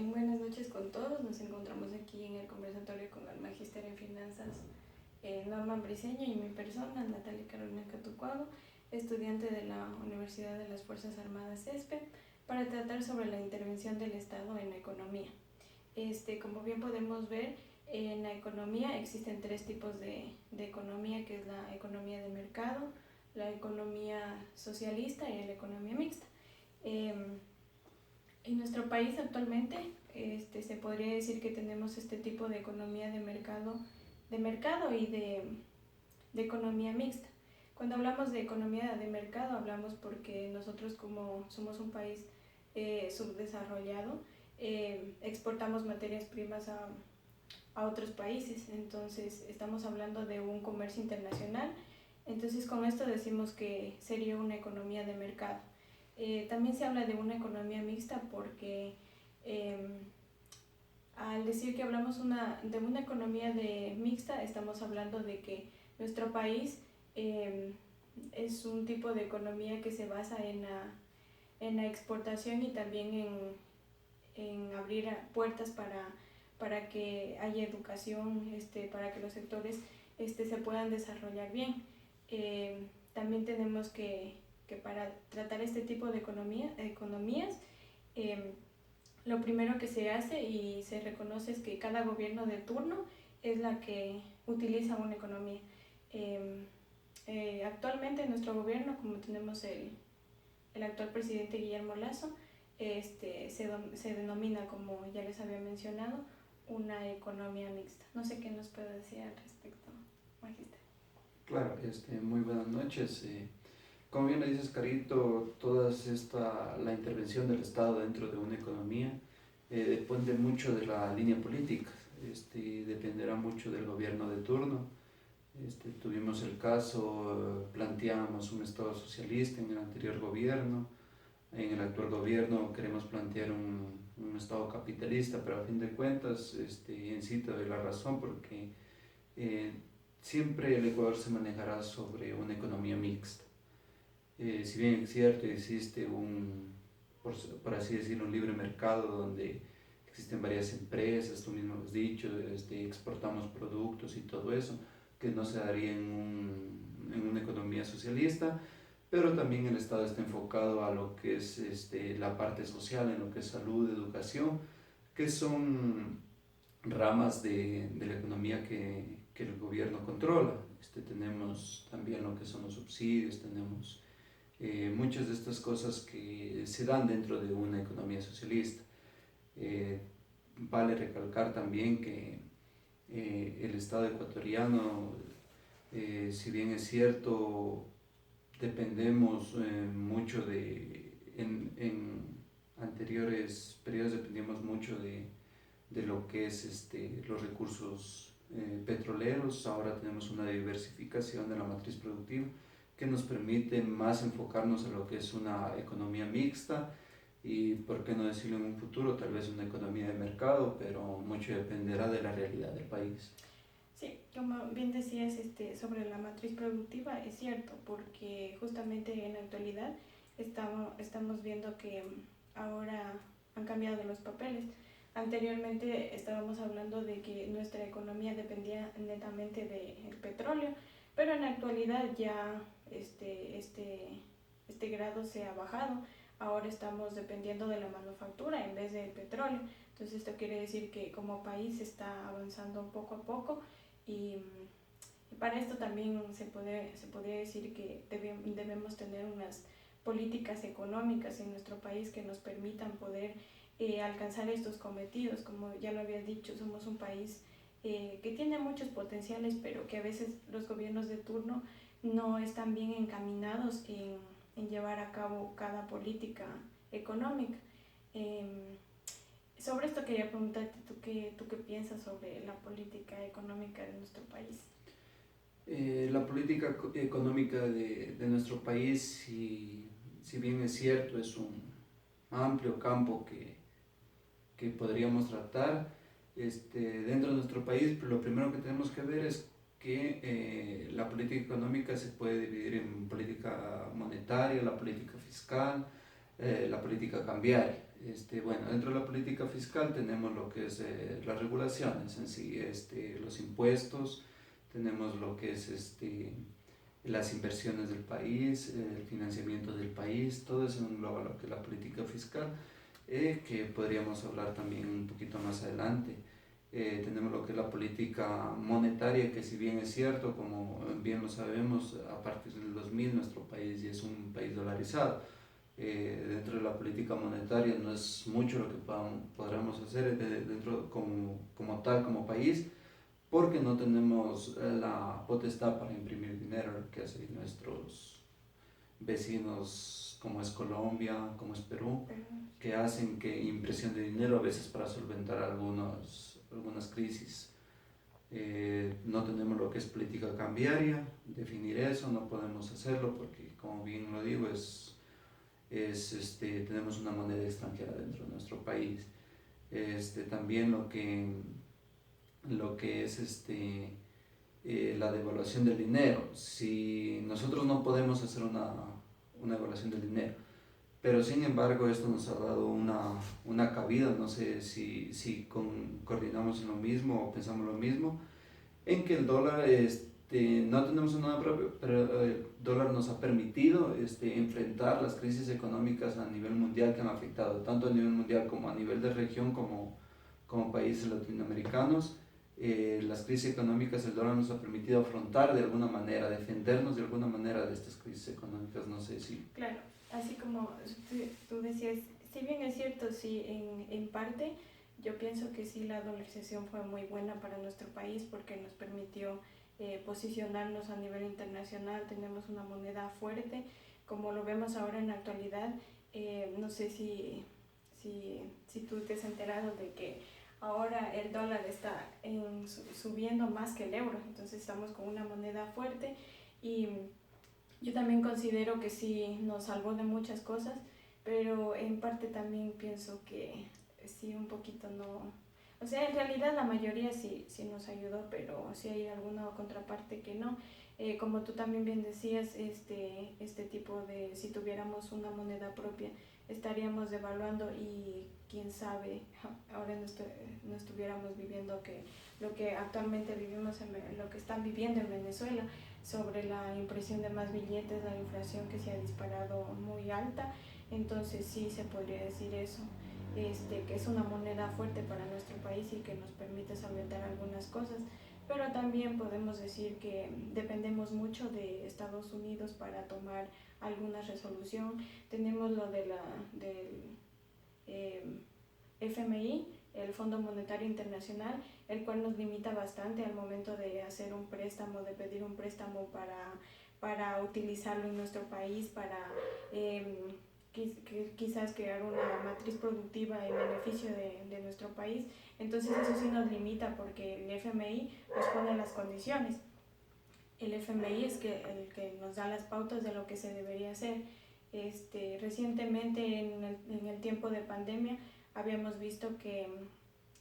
Buenas noches con todos. Nos encontramos aquí en el conversatorio con el Magíster en Finanzas Norman Briceño y mi persona, Natalia Carolina Catucuago, estudiante de la Universidad de las Fuerzas Armadas ESPE, para tratar sobre la intervención del Estado en la economía. Como bien podemos ver, en la economía existen tres tipos de economía, que es la economía de mercado, la economía socialista y la economía mixta. En nuestro país actualmente se podría decir que tenemos este tipo de economía de mercado y de economía mixta. Cuando hablamos de economía de mercado hablamos porque nosotros, como somos un país subdesarrollado, exportamos materias primas a otros países, entonces estamos hablando de un comercio internacional. Entonces con esto decimos que sería una economía de mercado. También se habla de una economía mixta porque al decir que hablamos de una economía mixta, estamos hablando de que nuestro país es un tipo de economía que se basa en la exportación y también en abrir puertas para que haya educación, para que los sectores se puedan desarrollar bien. También tenemos que para tratar este tipo de economías, lo primero que se hace y se reconoce es que cada gobierno de turno es la que utiliza una economía. Actualmente nuestro gobierno, como tenemos el actual presidente Guillermo Lasso, se denomina, como ya les había mencionado, una economía mixta. No sé qué nos puede decir al respecto, Magister. Claro, muy buenas noches. Como bien le dices, Carito, la intervención del Estado dentro de una economía depende mucho de la línea política, dependerá mucho del gobierno de turno. Tuvimos el caso, planteamos un Estado socialista en el anterior gobierno. En el actual gobierno queremos plantear un Estado capitalista, pero a fin de cuentas, en sí te doy la razón, porque eh, siempre el Ecuador se manejará sobre una economía mixta. Si bien es cierto, existe por así decirlo, un libre mercado donde existen varias empresas, tú mismo lo has dicho, exportamos productos y todo eso, que no se daría en una economía socialista, pero también el Estado está enfocado a lo que es la parte social, en lo que es salud, educación, que son ramas de la economía que el gobierno controla. Tenemos también lo que son los subsidios, tenemos muchas de estas cosas que se dan dentro de una economía socialista. Vale recalcar también que el Estado ecuatoriano, si bien es cierto, dependemos mucho en anteriores periodos dependíamos mucho de lo que es los recursos petroleros. Ahora tenemos una diversificación de la matriz productiva que nos permite más enfocarnos en lo que es una economía mixta y, por qué no decirlo en un futuro, tal vez una economía de mercado, pero mucho dependerá de la realidad del país. Sí, como bien decías, sobre la matriz productiva, es cierto, porque justamente en la actualidad estamos viendo que ahora han cambiado los papeles. Anteriormente estábamos hablando de que nuestra economía dependía netamente del petróleo, pero en la actualidad ya este grado se ha bajado. Ahora estamos dependiendo de la manufactura en vez del petróleo. Entonces esto quiere decir que como país está avanzando poco a poco y para esto también se podría decir que debemos tener unas políticas económicas en nuestro país que nos permitan poder alcanzar estos cometidos. Como ya lo había dicho, somos un país que tiene muchos potenciales, pero que a veces los gobiernos de turno no están bien encaminados en llevar a cabo cada política económica. Sobre esto quería preguntarte, ¿tú qué piensas sobre la política económica de nuestro país? La política económica de nuestro país, si bien es cierto, es un amplio campo que podríamos tratar. Dentro de nuestro país, lo primero que tenemos que ver es que la política económica se puede dividir en política monetaria, la política fiscal, la política cambiaria. Bueno, dentro de la política fiscal tenemos lo que es las regulaciones en sí, los impuestos, tenemos lo que es las inversiones del país, el financiamiento del país, todo eso engloba lo que es la política fiscal, que podríamos hablar también un poquito más adelante. Tenemos lo que es la política monetaria, que si bien es cierto, como bien lo sabemos, a partir del 2000 nuestro país ya es un país dolarizado. Dentro de la política monetaria no es mucho lo que podremos hacer dentro como tal, como país, porque no tenemos la potestad para imprimir dinero, que hacen nuestros vecinos, como es Colombia, como es Perú, que hacen que impresión de dinero a veces para solventar algunas crisis. No tenemos lo que es política cambiaria, definir eso no podemos hacerlo porque, como bien lo digo, tenemos una moneda extranjera dentro de nuestro país. También lo que es la devaluación del dinero. Si nosotros no podemos hacer una devaluación del dinero, pero sin embargo esto nos ha dado una cabida, no sé si coordinamos en lo mismo o pensamos lo mismo, en que el dólar, no tenemos una propia, pero el dólar nos ha permitido enfrentar las crisis económicas a nivel mundial que han afectado, tanto a nivel mundial como a nivel de región, como países latinoamericanos. Las crisis económicas, el dólar nos ha permitido afrontar de alguna manera, defendernos de alguna manera de estas crisis económicas, no sé si... Claro, así como tú decías, si bien es cierto, sí, en parte, yo pienso que sí, la dolarización fue muy buena para nuestro país porque nos permitió posicionarnos a nivel internacional, tenemos una moneda fuerte, como lo vemos ahora en la actualidad. No sé si tú te has enterado de que ahora el dólar está subiendo más que el euro, entonces estamos con una moneda fuerte y yo también considero que sí nos salvó de muchas cosas, pero en parte también pienso que sí un poquito no... O sea, en realidad la mayoría sí nos ayudó, pero sí hay alguna contraparte que no. Como tú también bien decías, este tipo de, si tuviéramos una moneda propia, estaríamos devaluando y quién sabe, ahora no estuviéramos viviendo lo que actualmente vivimos, lo que están viviendo en Venezuela, sobre la impresión de más billetes, la inflación que se ha disparado muy alta. Entonces sí se podría decir eso, que es una moneda fuerte para nuestro país y que nos permite solventar algunas cosas, pero también podemos decir que dependemos mucho de Estados Unidos para tomar alguna resolución. Tenemos lo del FMI, el Fondo Monetario Internacional, el cual nos limita bastante al momento de hacer un préstamo, de pedir un préstamo para utilizarlo en nuestro país, para quizás crear una matriz productiva en beneficio de nuestro país. Entonces eso sí nos limita porque el FMI nos pone las condiciones. El FMI es el que nos da las pautas de lo que se debería hacer. Recientemente en el tiempo de pandemia habíamos visto que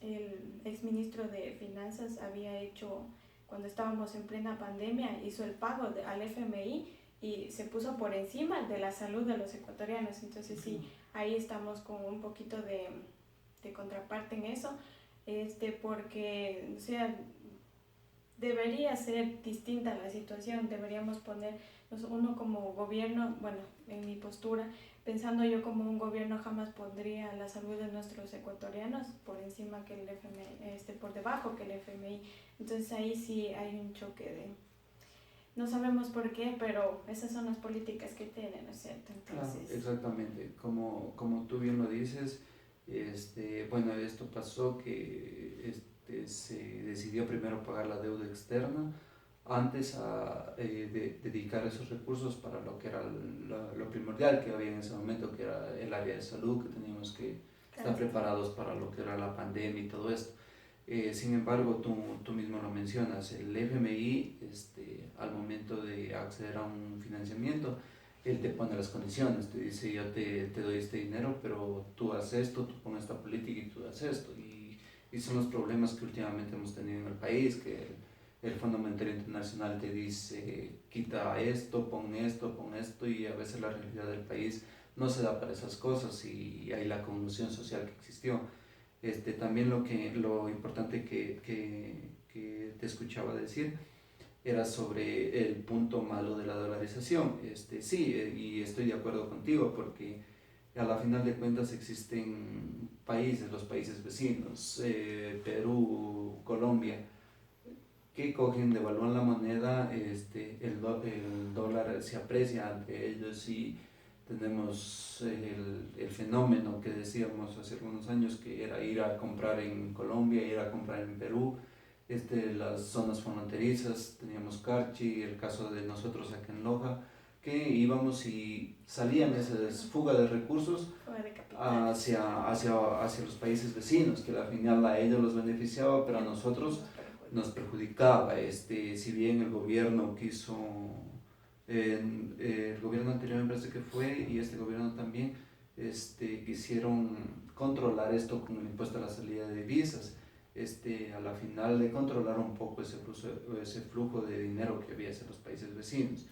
el exministro de Finanzas había hecho, cuando estábamos en plena pandemia, hizo el pago al FMI y se puso por encima de la salud de los ecuatorianos. Entonces sí, ahí estamos con un poquito de contraparte en eso, porque, o sea, debería ser distinta la situación, deberíamos poner uno como gobierno, bueno, en mi postura, pensando yo como un gobierno jamás pondría la salud de nuestros ecuatorianos por encima que el FMI, por debajo que el FMI. Entonces ahí sí hay un choque de... No sabemos por qué, pero esas son las políticas que tienen, ¿no es cierto? Entonces... Claro, exactamente, como tú bien lo dices, bueno, esto pasó que se decidió primero pagar la deuda externa antes de dedicar esos recursos para lo que era lo primordial que había en ese momento, que era el área de salud, que teníamos que estar preparados para lo que era la pandemia y todo esto. Sin embargo, tú mismo lo mencionas, el FMI, al momento de acceder a un financiamiento, él te pone las condiciones, te dice: yo te doy este dinero, pero tú haces esto, tú pones esta política y tú haces esto. Y son los problemas que últimamente hemos tenido en el país, que el Fondo Monetario Internacional te dice: quita esto, pon esto, y a veces la realidad del país no se da para esas cosas y hay la conmoción social que existió. También lo importante que te escuchaba decir era sobre el punto malo de la dolarización. Sí, y estoy de acuerdo contigo porque a la final de cuentas existen países, los países vecinos, Perú, Colombia, que cogen, devalúan la moneda, el dólar se aprecia ante ellos y tenemos el fenómeno que decíamos hace algunos años, que era ir a comprar en Colombia, ir a comprar en Perú, las zonas fronterizas, teníamos Carchi, el caso de nosotros acá en Loja, que íbamos y salían esa fuga de recursos hacia los países vecinos, que al final a ellos los beneficiaba, pero a nosotros nos perjudicaba. Si bien el gobierno quiso, el gobierno anterior me parece que fue, y este gobierno también, quisieron controlar esto con el impuesto a la salida de divisas. A la final de controlar un poco ese flujo de dinero que había hacia los países vecinos.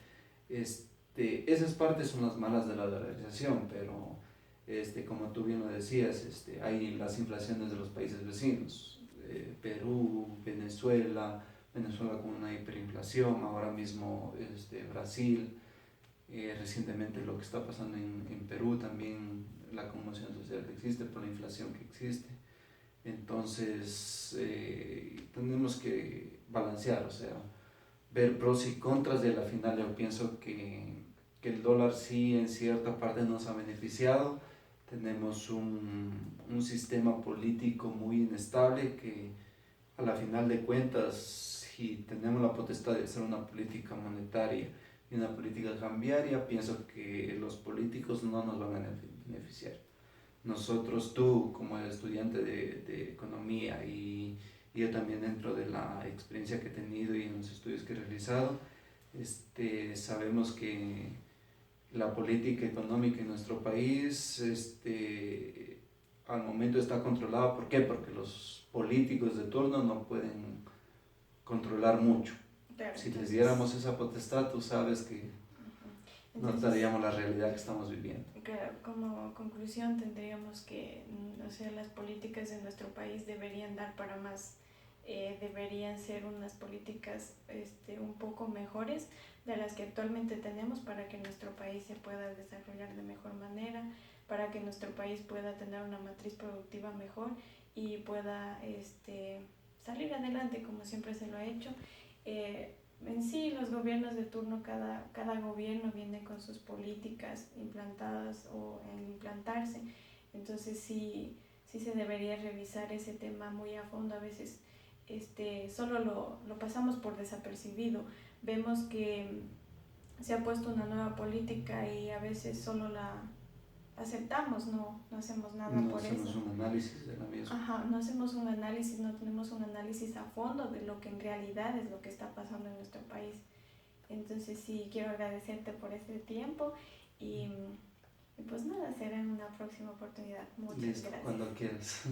Esas partes son las malas de la dolarización, pero como tú bien lo decías, hay las inflaciones de los países vecinos, Perú, Venezuela con una hiperinflación, ahora mismo Brasil, recientemente lo que está pasando en Perú también, la conmoción social que existe por la inflación que existe. Entonces tenemos que balancear, o sea, ver pros y contras. De la final yo pienso que el dólar sí en cierta parte nos ha beneficiado. Tenemos un sistema político muy inestable que a la final de cuentas, si tenemos la potestad de hacer una política monetaria y una política cambiaria, pienso que los políticos no nos van a beneficiar. Nosotros, tú como estudiante de economía y yo también dentro de la experiencia que he tenido y en los estudios que he realizado, sabemos que la política económica en nuestro país al momento está controlada. ¿Por qué? Porque los políticos de turno no pueden controlar mucho. Claro, si les diéramos esa potestad, tú sabes que notaríamos la realidad que estamos viviendo. Claro, como conclusión tendríamos que, o sea, las políticas de nuestro país deberían dar para más, deberían ser unas políticas un poco mejores de las que actualmente tenemos para que nuestro país se pueda desarrollar de mejor manera, para que nuestro país pueda tener una matriz productiva mejor y pueda salir adelante como siempre se lo ha hecho. En sí, los gobiernos de turno, cada gobierno viene con sus políticas implantadas o en implantarse, entonces sí se debería revisar ese tema muy a fondo. A veces solo lo pasamos por desapercibido, vemos que se ha puesto una nueva política y a veces solo la aceptamos, no hacemos nada por eso. No hacemos un análisis de la misma. Ajá, no hacemos un análisis, no tenemos un análisis a fondo de lo que en realidad es lo que está pasando en nuestro país. Entonces sí, quiero agradecerte por este tiempo y pues nada, será en una próxima oportunidad. Muchas gracias. Cuando quieras.